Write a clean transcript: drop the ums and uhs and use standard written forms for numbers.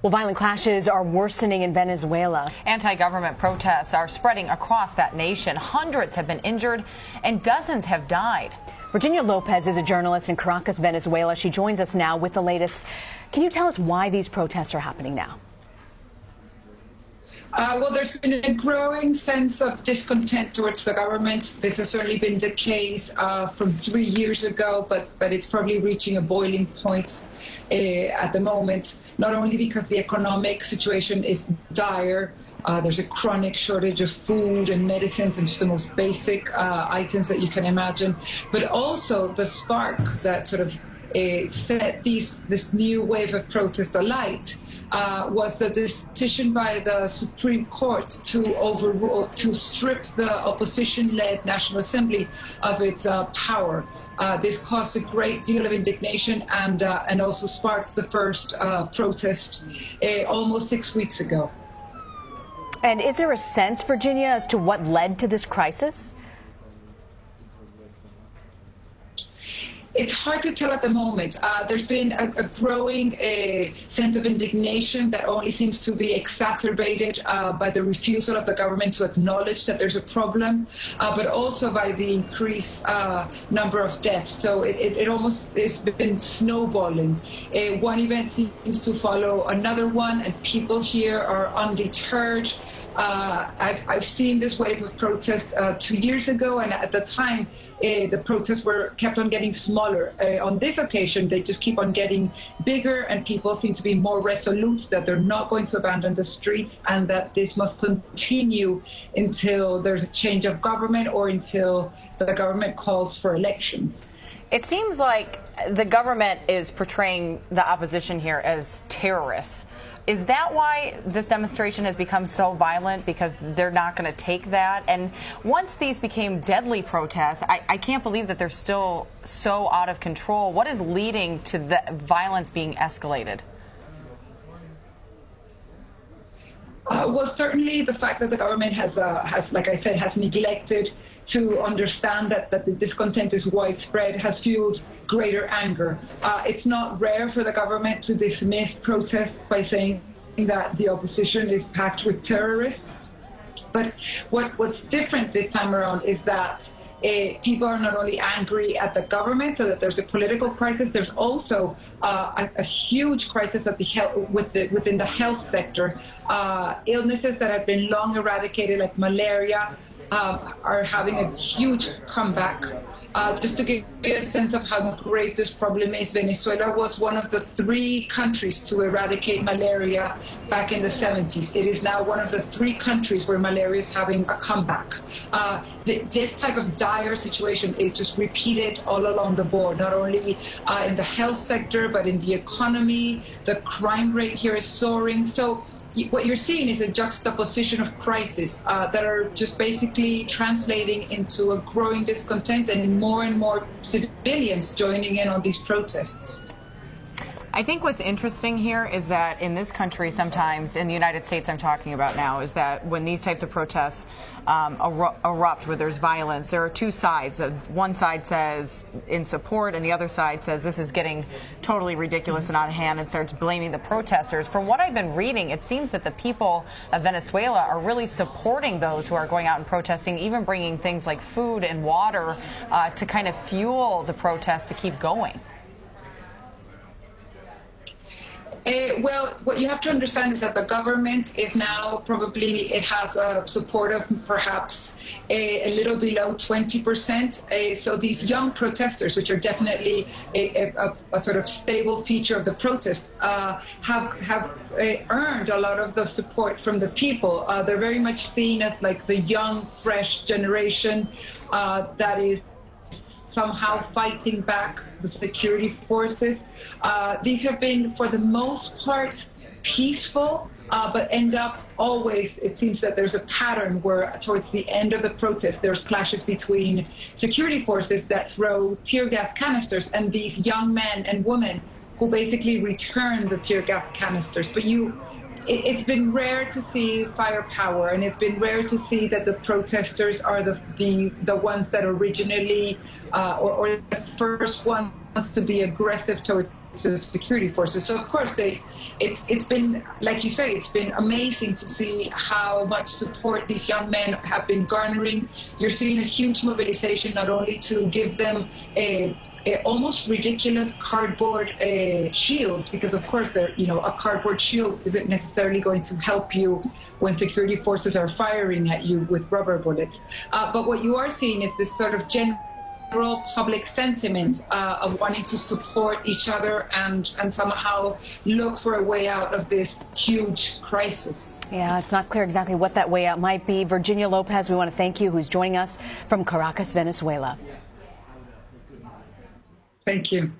Well, violent clashes are worsening in Venezuela. Anti-government protests are spreading across that nation. Hundreds have been injured and dozens have died. Virginia Lopez is a journalist in Caracas, Venezuela. She joins us now with the latest. Can you tell us why these protests are happening now? Well, there's been a growing sense of discontent towards the government. This has certainly been the case from 3 years ago, but it's probably reaching a boiling point at the moment, not only because the economic situation is dire. There's a chronic shortage of food and medicines and just the most basic items that you can imagine, but also the spark that sort of set this new wave of protest alight was the decision by the Supreme Court to strip the opposition-led National Assembly of its power. This caused a great deal of indignation and also sparked the first protest almost 6 weeks ago. And is there a sense, Virginia, as to what led to this crisis? It's hard to tell at the moment. There's been a growing sense of indignation that only seems to be exacerbated by the refusal of the government to acknowledge that there's a problem, but also by the increased number of deaths. So it almost has been snowballing. One event seems to follow another one, and people here are undeterred. I've seen this wave of protest 2 years ago, and at the time, the protests kept on getting smaller. On this occasion, they just keep on getting bigger, and people seem to be more resolute that they're not going to abandon the streets and that this must continue until there's a change of government or until the government calls for elections. It seems like the government is portraying the opposition here as terrorists. Is that why this demonstration has become so violent? Because they're not going to take that? And once these became deadly protests, I can't believe that they're still so out of control. What is leading to the violence being escalated? Well, certainly the fact that the government has, like I said, has neglected to understand that the discontent is widespread has fueled greater anger. It's not rare for the government to dismiss protests by saying that the opposition is packed with terrorists. But what's different this time around is that people are not only angry at the government, so that there's a political crisis, there's also a huge crisis at within the health sector. Illnesses that have been long eradicated, like malaria, are having a huge comeback. Just to give you a sense of how grave this problem is, Venezuela was one of the 3 countries to eradicate malaria back in the 70s. It is now one of the 3 countries where malaria is having a comeback. This type of dire situation is just repeated all along the board, not only in the health sector, but in the economy. The crime rate here is soaring. So what you're seeing is a juxtaposition of crises that are just basically translating into a growing discontent and more civilians joining in on these protests. I think what's interesting here is that in this country sometimes, in the United States I'm talking about now, is that when these types of protests erupt where there's violence, there are 2 sides. One side says in support and the other side says this is getting totally ridiculous and out of hand and starts blaming the protesters. From what I've been reading, it seems that the people of Venezuela are really supporting those who are going out and protesting, even bringing things like food and water to kind of fuel the protests to keep going. Well, what you have to understand is that the government is now it has a support of perhaps a little below 20%. So these young protesters, which are definitely a sort of stable feature of the protest, have earned a lot of the support from the people. They're very much seen as like the young, fresh generation that is somehow fighting back the security forces. These have been, for the most part, peaceful, but end up always, it seems that there's a pattern where towards the end of the protest, there's clashes between security forces that throw tear gas canisters and these young men and women who basically return the tear gas canisters. But it's been rare to see firepower, and it's been rare to see that the protesters are the ones that originally or the first ones to be aggressive towards security forces. So of course it's been, like you say, it's been amazing to see how much support these young men have been garnering. You're seeing a huge mobilization, not only to give them a almost ridiculous cardboard shields, because of course a cardboard shield isn't necessarily going to help you when security forces are firing at you with rubber bullets. But what you are seeing is this sort of general public sentiment of wanting to support each other and somehow look for a way out of this huge crisis. Yeah, it's not clear exactly what that way out might be. Virginia Lopez, we want to thank you, who's joining us from Caracas, Venezuela. Thank you.